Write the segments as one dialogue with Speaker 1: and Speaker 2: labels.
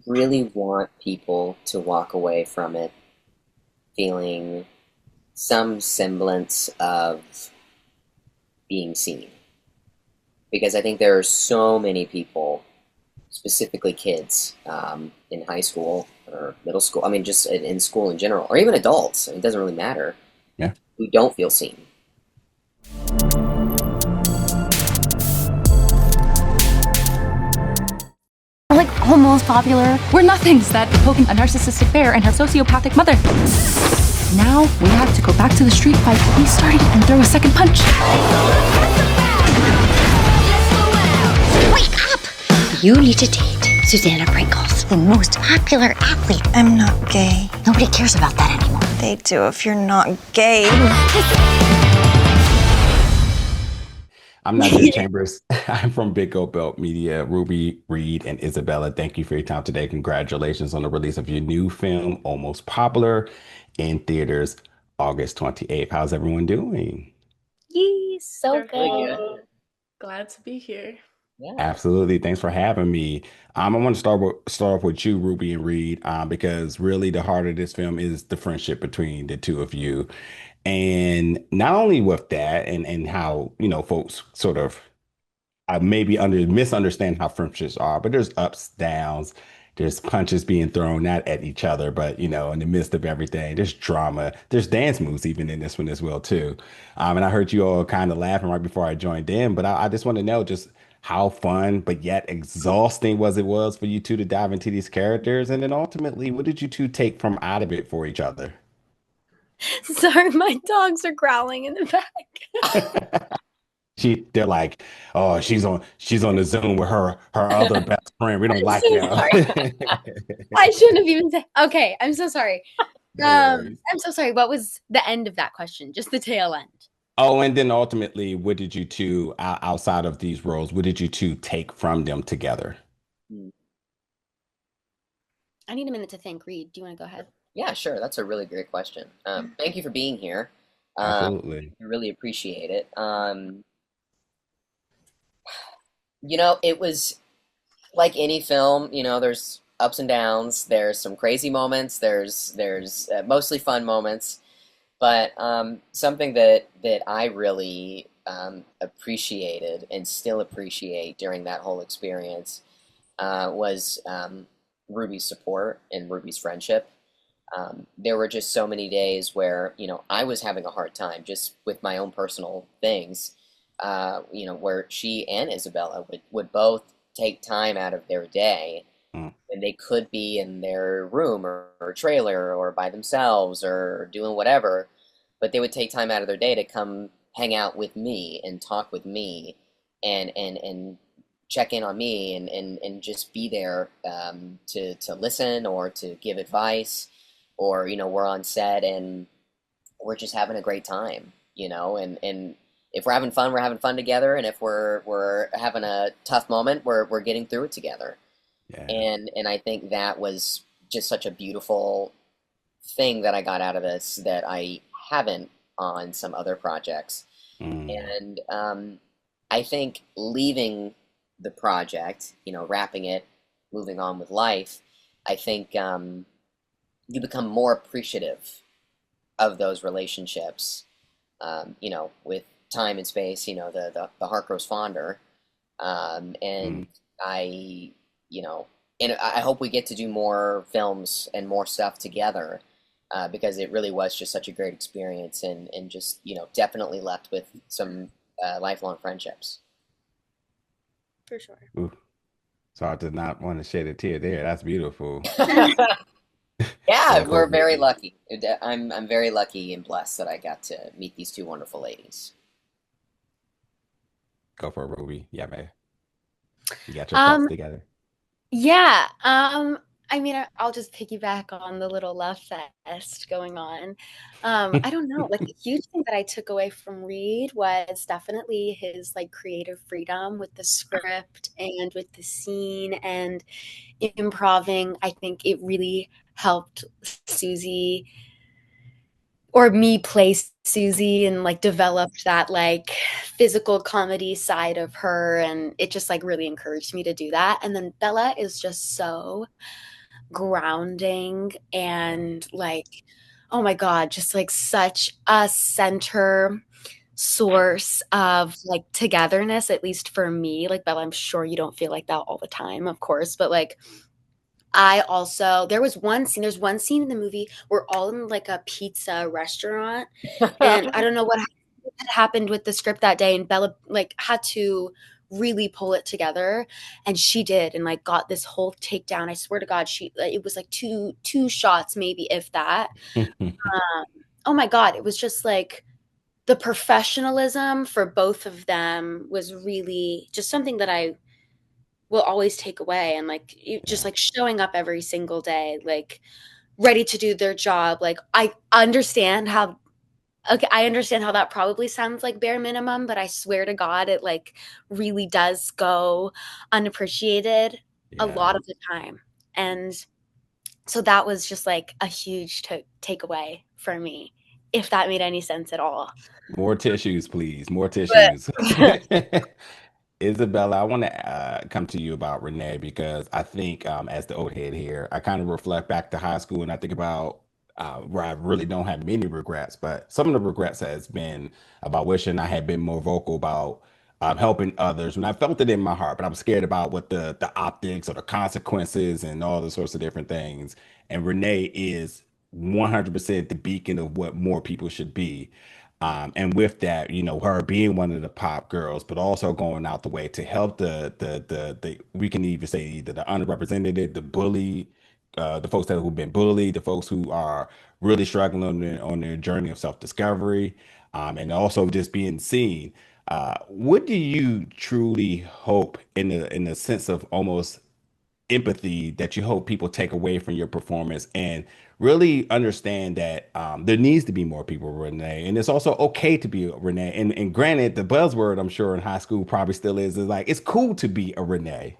Speaker 1: really want people to walk away from it feeling some semblance of being seen. Because I think there are so many people, specifically kids, in high school or middle school, I mean, just in school in general, or even adults, I mean, it doesn't really matter,
Speaker 2: Yeah.
Speaker 1: who don't feel seen.
Speaker 3: We're like almost popular. We're nothings that poking a narcissistic bear and her sociopathic mother. Now we have to go back to the street fight we started and throw a second punch.
Speaker 4: Wake up! You need to date Susanna Pringles, the most popular athlete.
Speaker 5: I'm not gay.
Speaker 4: Nobody cares about that anymore.
Speaker 5: They do if you're not gay.
Speaker 2: I'm not Jay Chambers. I'm from Big Gold Belt Media. Ruby, Reed, and Isabella, thank you for your time today. Congratulations on the release of your new film, Almost Popular, in theaters August 28th. How's everyone doing?
Speaker 3: Yee, so
Speaker 6: They're
Speaker 1: Really
Speaker 3: good.
Speaker 1: good.
Speaker 6: all glad to be here.
Speaker 1: Yeah.
Speaker 2: Absolutely. Thanks for having me. I want to start off with you, Ruby and Reed, because really the heart of this film is the friendship between the two of you. And not only with that and how, folks sort of I maybe misunderstand how friendships are, but there's ups, downs, there's punches being thrown not at each other, but in the midst of everything, there's drama, there's dance moves even in this one as well too. And I heard you all kind of laughing right before I joined in, but I just want to know just how fun but yet exhausting was for you two to dive into these characters, and then ultimately, what did you two take from out of it for each other?
Speaker 3: Sorry, my dogs are growling in the back.
Speaker 2: They're like, oh, she's on the Zoom with her other best friend. We don't
Speaker 3: I'm
Speaker 2: like
Speaker 3: so
Speaker 2: him.
Speaker 3: sorry. I shouldn't have even said. Okay, I'm so sorry.
Speaker 2: No worries.
Speaker 3: I'm so sorry. What was the end of that question? Just the tail end.
Speaker 2: Oh, and then ultimately, what did you two outside of these roles? What did you two take from them together?
Speaker 1: Mm.
Speaker 3: I need a minute to think. Reed, do you want to go ahead?
Speaker 1: Yeah, sure. That's a really great question. Thank you for being here.
Speaker 2: Absolutely.
Speaker 1: I really appreciate it. It was like any film, there's ups and downs. There's some crazy moments. There's mostly fun moments. But something that I really appreciated and still appreciate during that whole experience was Ruby's support and Ruby's friendship. There were just so many days where, I was having a hard time just with my own personal things, where she and Isabella would both take time out of their day
Speaker 2: Mm,
Speaker 1: and they could be in their room or trailer or by themselves or doing whatever, but they would take time out of their day to come hang out with me and talk with me and check in on me and just be there to listen or to give advice or we're on set and we're just having a great time, and if we're having fun together, and if we're having a tough moment, we're getting through it together.
Speaker 2: yeah.
Speaker 1: And I think that was just such a beautiful thing that I got out of this that I haven't on some other projects.
Speaker 2: Mm,
Speaker 1: And I think leaving the project, wrapping it, moving on with life, I think you become more appreciative of those relationships, with time and space, the heart grows fonder.
Speaker 2: mm.
Speaker 1: And I, you know, and I hope we get to do more films and more stuff together, because it really was just such a great experience and just, definitely left with some lifelong friendships.
Speaker 3: For sure.
Speaker 2: Ooh, so I did not want to shed a tear there. That's beautiful.
Speaker 1: Yeah,
Speaker 2: Go
Speaker 1: we're
Speaker 2: for it,
Speaker 1: very
Speaker 2: Reed.
Speaker 1: lucky. I'm very lucky and blessed that I got to meet these two wonderful ladies.
Speaker 2: Go for it, Ruby. Yeah, man. You got your thoughts
Speaker 3: Um,
Speaker 2: together.
Speaker 3: yeah. I mean, I'll just piggyback on the little love fest going on. I don't know. Like a huge thing that I took away from Reed was definitely his like creative freedom with the script and with the scene and improving. I think it really helped Susie or me play Susie and like developed that like physical comedy side of her, and it just like really encouraged me to do that. And then Bella is just so grounding and like, oh my god, just like such a center source of like togetherness, at least for me. Like Bella, I'm sure you don't feel like that all the time, of course, but like I also there's one scene in the movie, we're all in like a pizza restaurant, and I don't know what had happened with the script that day, and Bella like had to really pull it together, and she did, and like got this whole takedown. I swear to God, she it was like two shots maybe, if that. Um, oh my God, it was just like the professionalism for both of them was really just something that I will always take away. And like just
Speaker 2: Yeah.
Speaker 3: like showing up every single day, like ready to do their job. Like I understand how okay, I understand how that probably sounds like bare minimum, but I swear to God, it like really does go unappreciated a
Speaker 2: Yeah.
Speaker 3: lot of the time. And so that was just like a huge takeaway for me, if that made any sense at all.
Speaker 2: More tissues, please. More tissues.
Speaker 3: But
Speaker 2: Isabella, I want to come to you about Renee because I think, as the old head here, I kind of reflect back to high school and I think about where I really don't have many regrets, but some of the regrets has been about wishing I had been more vocal about helping others when I felt it in my heart, but I'm scared about what the optics or the consequences and all the sorts of different things. And Renee is 100% the beacon of what more people should be. And with that, her being one of the pop girls, but also going out the way to help the we can even say either the underrepresented, the bully, the folks that who've been bullied, the folks who are really struggling on their journey of self-discovery, and also just being seen. What do you truly hope in the sense of almost empathy that you hope people take away from your performance and really understand that there needs to be more people Renee, and it's also okay to be a Renee, and granted the buzzword I'm sure in high school probably still is like it's cool to be a Renee.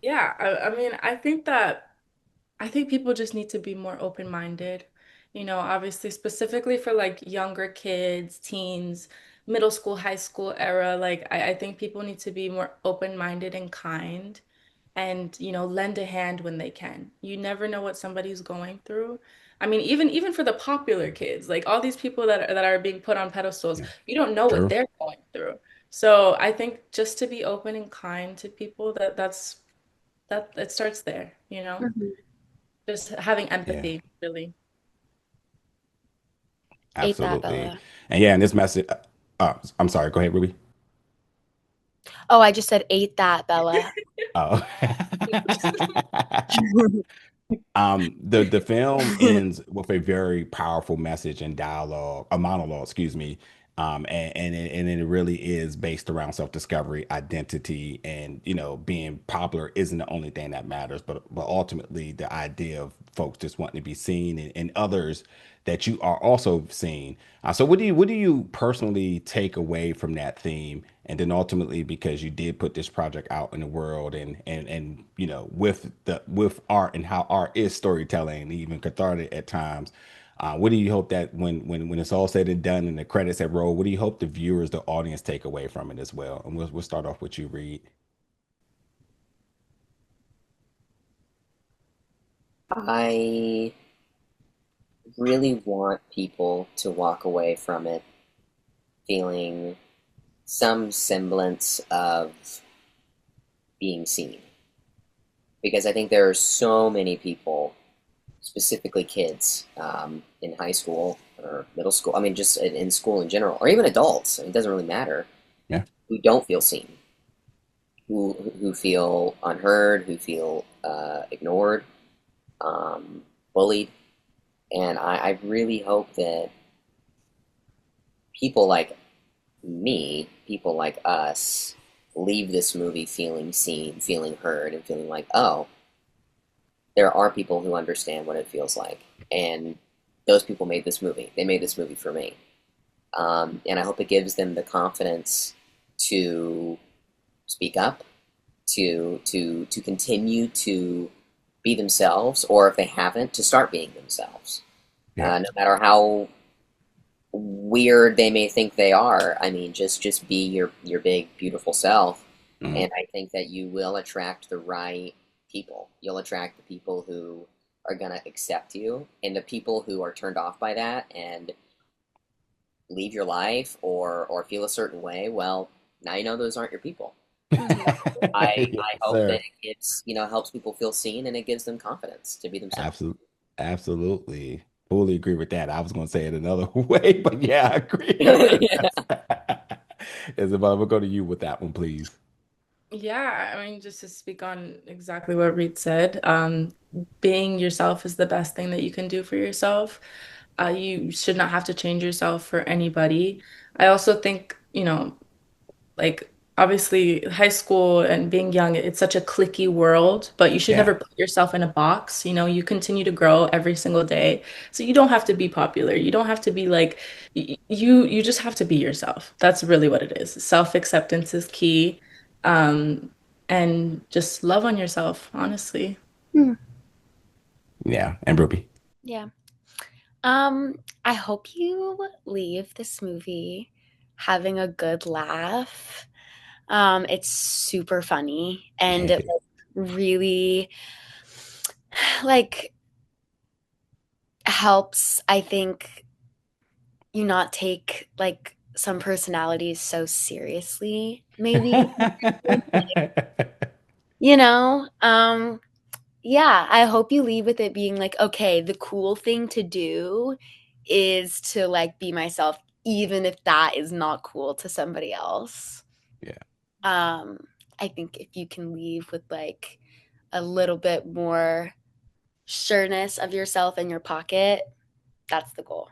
Speaker 6: Yeah, I mean, I think people just need to be more open-minded. Obviously, specifically for like younger kids, teens, middle school, high school era, like I think people need to be more open-minded and kind and, lend a hand when they can. You never know what somebody's going through. I mean, even for the popular kids, like all these people that are being put on pedestals,
Speaker 2: Yeah,
Speaker 6: you don't know what
Speaker 2: true.
Speaker 6: they're going through. So I think just to be open and kind to people, that it starts there.
Speaker 3: Mhm.
Speaker 6: Just having
Speaker 2: Yeah,
Speaker 6: empathy, really.
Speaker 3: Ate that,
Speaker 2: absolutely.
Speaker 3: Bella.
Speaker 2: And yeah, and this message, I'm sorry, go ahead, Ruby.
Speaker 3: Oh, I just said ate that, Bella.
Speaker 2: Oh. The film ends with a very powerful message and dialogue, a monologue, excuse me. And it really is based around self-discovery, identity, and being popular isn't the only thing that matters, but ultimately the idea of folks just wanting to be seen and others that you are also seeing. So what do you personally take away from that theme? And then ultimately, because you did put this project out in the world, and with art and how art is storytelling, even cathartic at times. What do you hope that when it's all said and done and the credits have rolled, what do you hope the viewers, the audience, take away from it as well? And we'll start off with you, Reed.
Speaker 1: I really want people to walk away from it feeling some semblance of being seen. Because I think there are so many people, specifically kids, in high school or middle school, I mean, just in school in general, or even adults, I mean, it doesn't really matter,
Speaker 2: Yeah,
Speaker 1: who don't feel seen, who feel unheard, who feel ignored, bullied. And I really hope that people like me, people like us, leave this movie feeling seen, feeling heard, and feeling like, oh, there are people who understand what it feels like. And those people made this movie. They made this movie for me. And I hope it gives them the confidence to speak up, to continue to be themselves, or if they haven't, to start being themselves.
Speaker 2: Yeah.
Speaker 1: no matter how weird they may think they are. I mean, just be your big beautiful self,
Speaker 2: Mm.
Speaker 1: and I think that you will attract the right people. You'll attract the people who are gonna accept you, and the people who are turned off by that and leave your life or feel a certain way. Well, now you know those aren't your people.
Speaker 3: Mhm.
Speaker 1: I
Speaker 2: Yes,
Speaker 1: hope that
Speaker 2: sir.
Speaker 1: it gives helps people feel seen and it gives them confidence to be themselves.
Speaker 2: Absolutely. Absolutely. Fully agree with that. I was going to say it another way, but yeah, I agree.
Speaker 1: Yeah.
Speaker 2: Isabel, we'll go to you with that one, please.
Speaker 6: Yeah, I mean, just to speak on exactly what Reed said, being yourself is the best thing that you can do for yourself. You should not have to change yourself for anybody. I also think, like obviously high school and being young, it's such a cliquey world, but you should
Speaker 2: Yeah.
Speaker 6: never put yourself in a box. You continue to grow every single day. So you don't have to be popular. You don't have to be like you just have to be yourself. That's really what it is. Self-acceptance is key. Um, and just love on yourself, honestly.
Speaker 3: Hmm.
Speaker 2: Yeah. And Ruby.
Speaker 3: Yeah. I hope you leave this movie having a good laugh. It's super funny and it really like helps, I think, you not take like some personalities so seriously, maybe. You know? Yeah, I hope you leave with it being like, okay, the cool thing to do is to like be myself, even if that is not cool to somebody else.
Speaker 2: Yeah.
Speaker 3: Um, I think if you can leave with like a little bit more sureness of yourself in your pocket, that's the goal.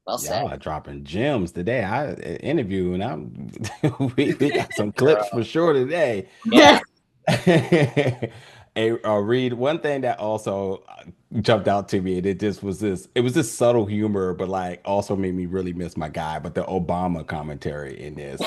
Speaker 1: Well said.
Speaker 2: Y'all are dropping gems today. I interview and I'm we got some clips
Speaker 1: Girl.
Speaker 2: for sure today.
Speaker 1: Yeah.
Speaker 2: Hey, Reed, one thing that also jumped out to me, and it was this subtle humor, but like also made me really miss my guy. But the Obama commentary in this,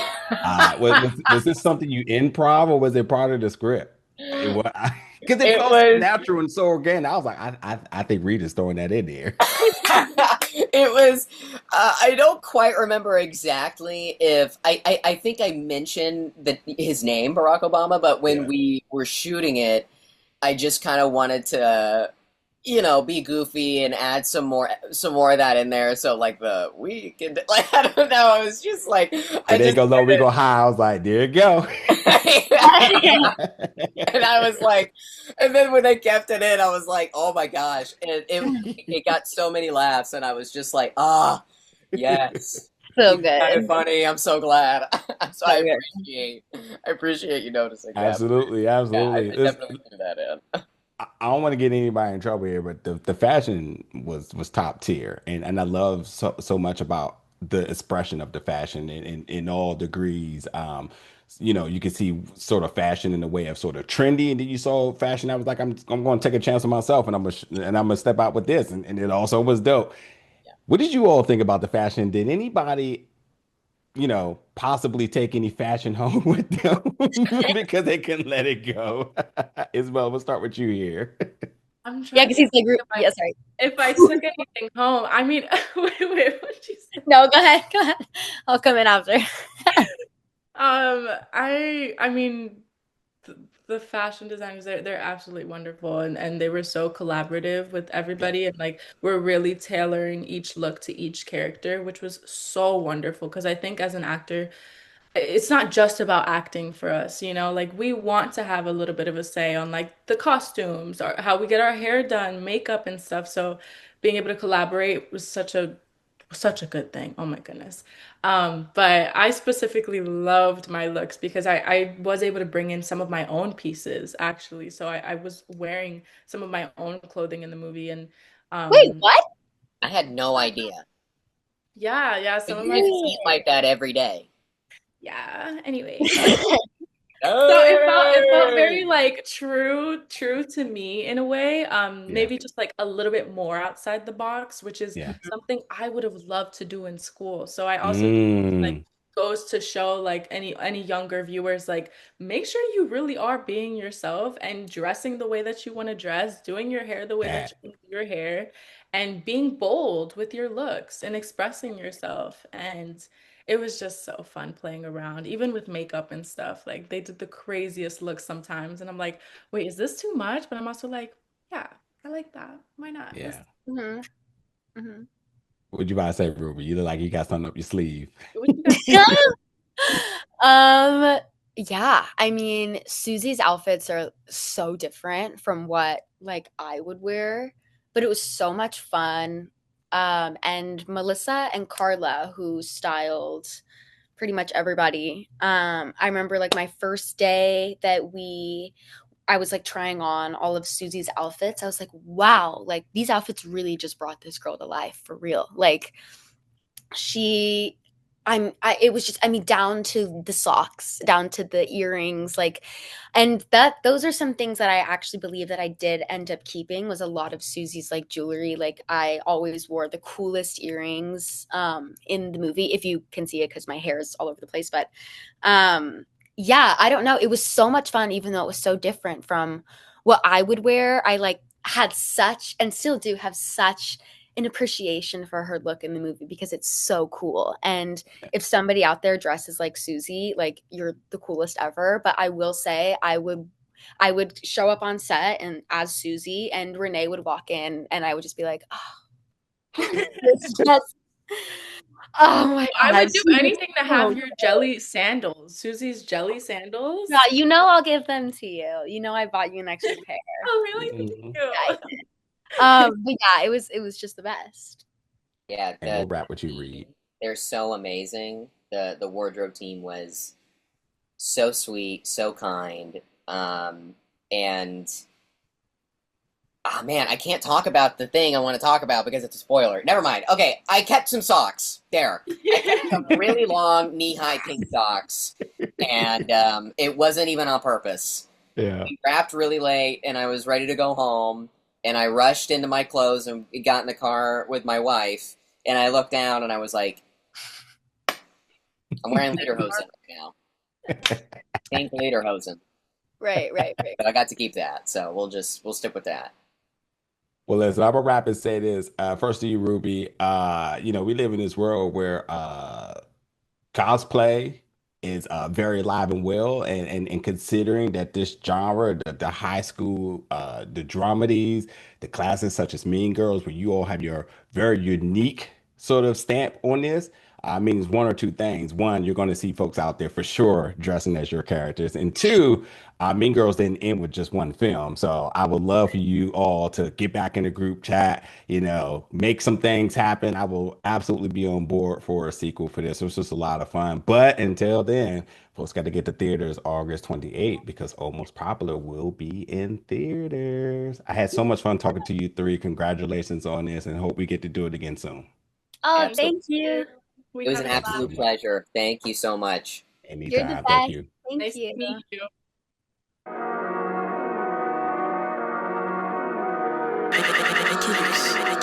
Speaker 2: was this something you improv or was it part of the script? It was because it
Speaker 1: It
Speaker 2: felt so
Speaker 1: was
Speaker 2: natural and so organic. I was like, I think Reed is throwing that in there.
Speaker 1: it was I don't quite remember exactly if I think I mentioned his name, Barack Obama, but when
Speaker 2: Yeah.
Speaker 1: we were shooting it, I just kind of wanted to be goofy and add some more of that in there. So like the we can like I don't know. I was just like I
Speaker 2: And they
Speaker 1: just
Speaker 2: go low, we go high. I was like, there you go.
Speaker 1: and I was like, and then when they kept it in, I was like, oh my gosh, and it got so many laughs, and I was just like, yes,
Speaker 3: So
Speaker 1: he's kind of
Speaker 3: good.
Speaker 1: funny. I'm so glad. So
Speaker 3: So good.
Speaker 1: I appreciate you noticing that.
Speaker 2: Absolutely,
Speaker 1: Yeah, I,
Speaker 2: absolutely.
Speaker 1: I definitely threw that in.
Speaker 2: I don't want to get anybody in trouble here, but the fashion was top tier, and I love so much about the expression of the fashion in all degrees. You can see sort of fashion in the way of sort of trendy, and then you saw fashion. I was like, I'm going to take a chance on myself, and I'm gonna step out with this, and it also was dope.
Speaker 1: Yeah.
Speaker 2: What did you all think about the fashion? Did anybody possibly take any fashion home with them because they couldn't let it go? Isabel, we'll start with you here.
Speaker 6: I'm
Speaker 3: Yeah,
Speaker 6: trying
Speaker 3: because
Speaker 6: to
Speaker 3: he's like,
Speaker 6: think if I
Speaker 3: yeah, sorry.
Speaker 6: if I took anything home. I mean, wait, what'd you say?
Speaker 3: No, go ahead. Go ahead. I'll come in after.
Speaker 6: I mean, the fashion designers, they're absolutely wonderful, and they were so collaborative with
Speaker 2: Yeah.
Speaker 6: everybody, and like we're really tailoring each look to each character, which was so wonderful because I think as an actor, it's not just about acting for us, like we want to have a little bit of a say on like the costumes or how we get our hair done, makeup and stuff. So being able to collaborate was such a good thing. Oh my goodness. But I specifically loved my looks because I was able to bring in some of my own pieces actually. So I was wearing some of my own clothing in the movie and
Speaker 3: Wait,
Speaker 6: um
Speaker 3: what?
Speaker 1: I had no idea.
Speaker 6: yeah,
Speaker 1: But
Speaker 6: some of
Speaker 1: you
Speaker 6: my
Speaker 1: didn't eat like that every day.
Speaker 6: yeah, anyways. So it felt very
Speaker 1: Hey!
Speaker 6: like true to me in a way.
Speaker 2: Yeah.
Speaker 6: Maybe just like a little bit more outside the box, which is
Speaker 2: Yeah.
Speaker 6: something I would have loved to do in school. So I also think like
Speaker 2: Mm.
Speaker 6: goes to show like any younger viewers, like make sure you really are being yourself and dressing the way that you want to dress, doing your hair the way that
Speaker 2: That
Speaker 6: you want to do your hair, and being bold with your looks and expressing yourself. And it was just so fun playing around, even with makeup and stuff. Like they did the craziest looks sometimes, and I'm like, wait, is this too much? But I'm also like, yeah, I like that. Why not?
Speaker 2: yeah.
Speaker 3: Mhm. Mhm.
Speaker 2: What you about to say, Ruby? You look like you got something up your sleeve.
Speaker 6: What you got?
Speaker 3: Um, yeah, I mean, Susie's outfits are so different from what like I would wear, but it was so much fun. And Melissa and Carla, who styled pretty much everybody. I remember like my first day that I was like trying on all of Susie's outfits. I was like, wow, like these outfits really just brought this girl to life for real. Like she it was just, I mean, down to the socks, down to the earrings, like, and those are some things that I actually believe that I did end up keeping was a lot of Susie's like jewelry. Like I always wore the coolest earrings in the movie, if you can see it because my hair is all over the place. But yeah, I don't know. It was so much fun, even though it was so different from what I would wear. I like had such and still do have such an appreciation for her look in the movie because it's so cool. And if somebody out there dresses like Susie, like you're the coolest ever. But I will say I would show up on set and as Susie and Renee would walk in and I would just be like, oh, it's just oh my
Speaker 6: I
Speaker 3: god.
Speaker 6: would do anything to
Speaker 3: So
Speaker 6: have your jelly sandals, Susie's jelly
Speaker 3: yeah,
Speaker 6: sandals.
Speaker 3: you know I'll give them to you. You know I bought you an extra pair.
Speaker 6: Oh, really? Thank
Speaker 2: Mhm.
Speaker 6: you.
Speaker 3: But yeah, it was just the best.
Speaker 1: Yeah,
Speaker 2: And we'll wrap with you,
Speaker 1: team,
Speaker 2: Reed.
Speaker 1: they're so amazing. The wardrobe team was so sweet, so kind. And ah man, I can't talk about the thing I want to talk about because it's a spoiler. Never mind. Okay, I kept some socks. There. I kept some really long knee-high pink socks, and it wasn't even on purpose.
Speaker 2: Yeah.
Speaker 1: We wrapped really late, and I was ready to go home, and I rushed into my clothes and got in the car with my wife, and I looked down and I was like, I'm wearing lederhosen right now. Pink lederhosen.
Speaker 3: Right.
Speaker 1: But I got to keep that, so we'll stick with that.
Speaker 2: Well, listen, I'm gonna wrap and say this. First to you, Ruby. We live in this world where cosplay is very alive and well, and considering that this genre, the high school, the dramedies, the classes such as Mean Girls, where you all have your very unique sort of stamp on this, means one or two things. One, you're going to see folks out there for sure dressing as your characters, and two, Mean Girls didn't end with just one film. So I would love for you all to get back in the group chat, make some things happen. I will absolutely be on board for a sequel for this. It was just a lot of fun. But until then, folks got to get to theaters August 28th because Almost Popular will be in theaters. I had so much fun talking to you three. Congratulations on this and hope we get to do it again soon.
Speaker 3: Oh, thank you.
Speaker 6: Absolutely. We
Speaker 1: It was
Speaker 6: had
Speaker 1: an
Speaker 6: a
Speaker 2: Thank you so
Speaker 6: blast.
Speaker 1: absolute
Speaker 2: much.
Speaker 1: pleasure. Thank you so much.
Speaker 3: You're the
Speaker 2: Anytime. Thank
Speaker 3: best.
Speaker 2: you.
Speaker 3: Thank
Speaker 6: Nice to
Speaker 3: you.
Speaker 6: meet you.
Speaker 7: Pick it up.